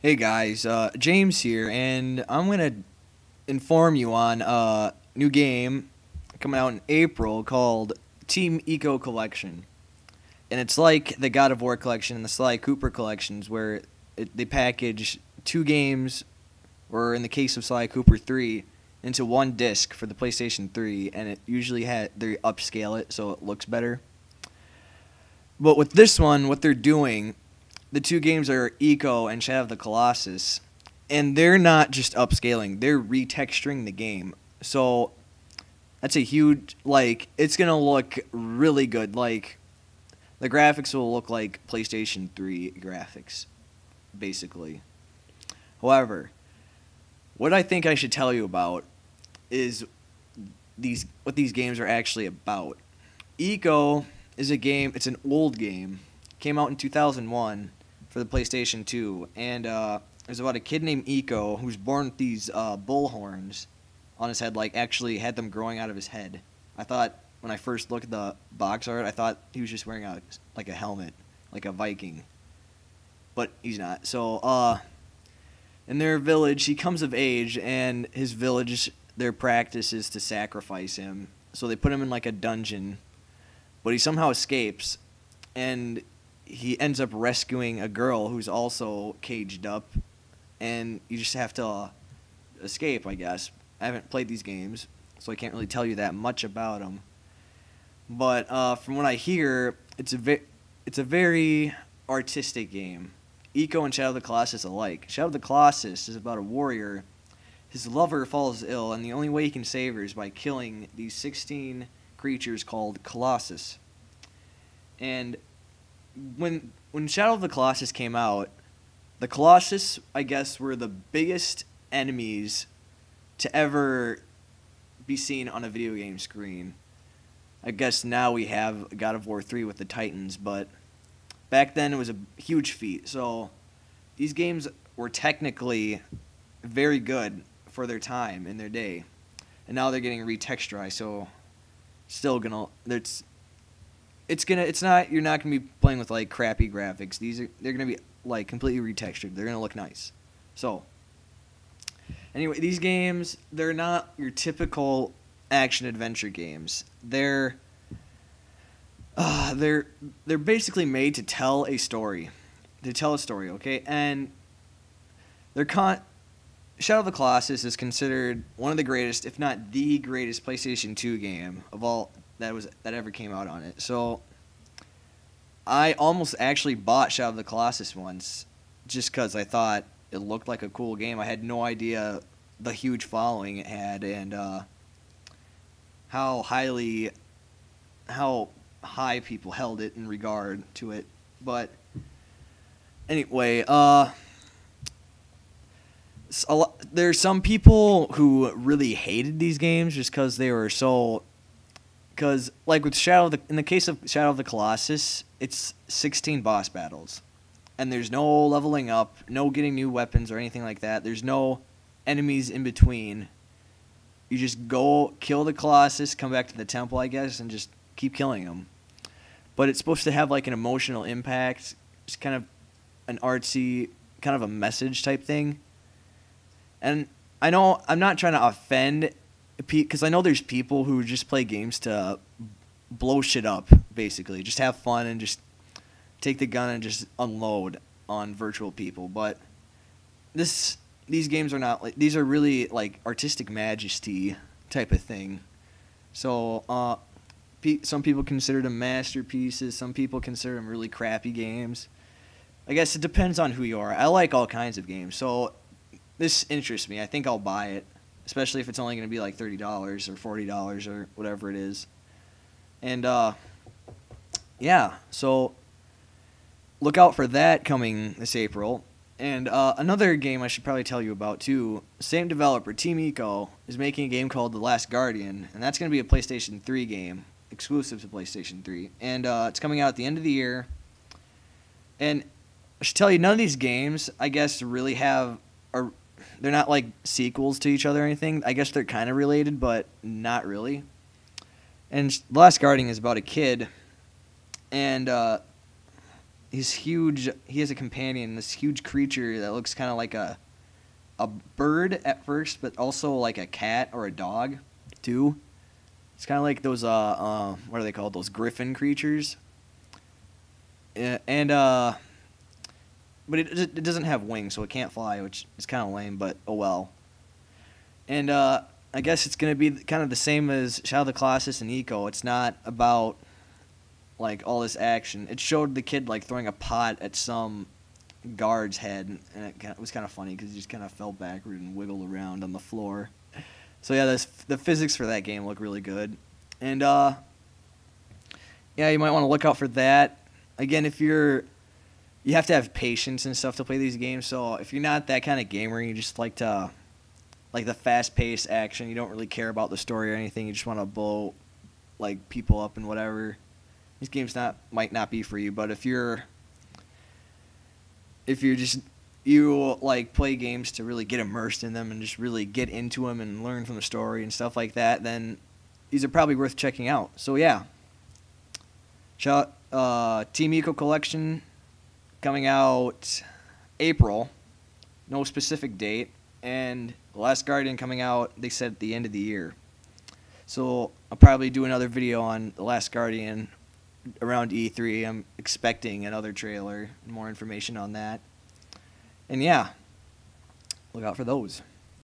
Hey guys, James here, and I'm gonna inform you on a new game coming out in April called Team ICO Collection, and it's like the God of War collection and the Sly Cooper collections, where they package two games, or in the case of Sly Cooper 3, into one disc for the PlayStation 3, and it usually they upscale it so it looks better. But with this one, what they're doing, the two games are Eco and Shadow of the Colossus, and they're not just upscaling; they're retexturing the game. So that's a huge it's gonna look really good. Like the graphics will look like PlayStation 3 graphics, basically. However, what I think I should tell you about is these what these games are actually about. Eco is a game. It's an old game. Came out in 2001 for the PlayStation 2, and it was about a kid named Eco who was born with these bull horns on his head. Like actually had them growing out of his head. I thought when I first looked at the box art, I thought he was just wearing a helmet, like a Viking, but he's not. So in their village, he comes of age, and his village, their practice is to sacrifice him. So they put him in like a dungeon, but he somehow escapes, and he ends up rescuing a girl who's also caged up, and you just have to escape, I guess. I haven't played these games, so I can't really tell you that much about them. But from what I hear, it's a very artistic game. Eco and Shadow of the Colossus alike. Shadow of the Colossus is about a warrior. His lover falls ill, and the only way he can save her is by killing these 16 creatures called Colossus. And when Shadow of the Colossus came out, the Colossus, I guess, were the biggest enemies to ever be seen on a video game screen. I guess now we have God of War 3 with the Titans, but back then it was a huge feat. So these games were technically very good for their time in their day, and now they're getting retexturized. So still gonna it's not you're not gonna be playing with like crappy graphics. They're gonna be like completely retextured. They're gonna look nice. So anyway, these games, they're not your typical action adventure games. They're basically made to tell a story. To tell a story, okay? And they're Shadow of the Colossus is considered one of the greatest, if not the greatest PlayStation 2 game of all that ever came out on it. So I almost actually bought Shadow of the Colossus once just cuz I thought it looked like a cool game. I had no idea the huge following it had, and how highly how high people held it in regard to it. But anyway, there's some people who really hated these games just because they were so. Because like with in the case of Shadow of the Colossus, it's 16 boss battles, and there's no leveling up, no getting new weapons or anything like that. There's no enemies in between. You just go kill the Colossus, come back to the temple, I guess, and just keep killing them. But it's supposed to have like an emotional impact. It's kind of an artsy, kind of a message type thing. And I know I'm not trying to offend, because I know there's people who just play games to blow shit up, basically. Just have fun and just take the gun and just unload on virtual people. But these games are not like, these are really like artistic majesty type of thing. So some people consider them masterpieces. Some people consider them really crappy games. I guess it depends on who you are. I like all kinds of games, so this interests me. I think I'll buy it, especially if it's only going to be like $30 or $40 or whatever it is. And yeah, so look out for that coming this April. And another game I should probably tell you about too. Same developer, Team ICO, is making a game called The Last Guardian, and that's going to be a PlayStation 3 game, exclusive to PlayStation 3. And it's coming out at the end of the year. And I should tell you, none of these games, I guess, really they're not like sequels to each other or anything. I guess they're kind of related, but not really. And The Last Guardian is about a kid, and he's huge. He has a companion, this huge creature that looks kind of like a bird at first, but also like a cat or a dog, too. It's kind of like those what are they called? Those griffin creatures. And but it doesn't have wings, so it can't fly, which is kind of lame. But oh well. And I guess it's gonna be kind of the same as Shadow of the Colossus and Eco. It's not about like all this action. It showed the kid like throwing a pot at some guard's head, and it was kind of funny because he just kind of fell backward and wiggled around on the floor. So yeah, the physics for that game look really good, and yeah, you might want to look out for that. Again, if you have to have patience and stuff to play these games. So if you're not that kind of gamer, you just like to like the fast-paced action. You don't really care about the story or anything. You just want to blow like people up and whatever. These games might not be for you, but if you like play games to really get immersed in them and just really get into them and learn from the story and stuff like that, then these are probably worth checking out. So yeah, Team ICO Collection coming out April, no specific date, and The Last Guardian coming out, they said, at the end of the year. So I'll probably do another video on The Last Guardian around E3. I'm expecting another trailer and more information on that. And yeah, look out for those.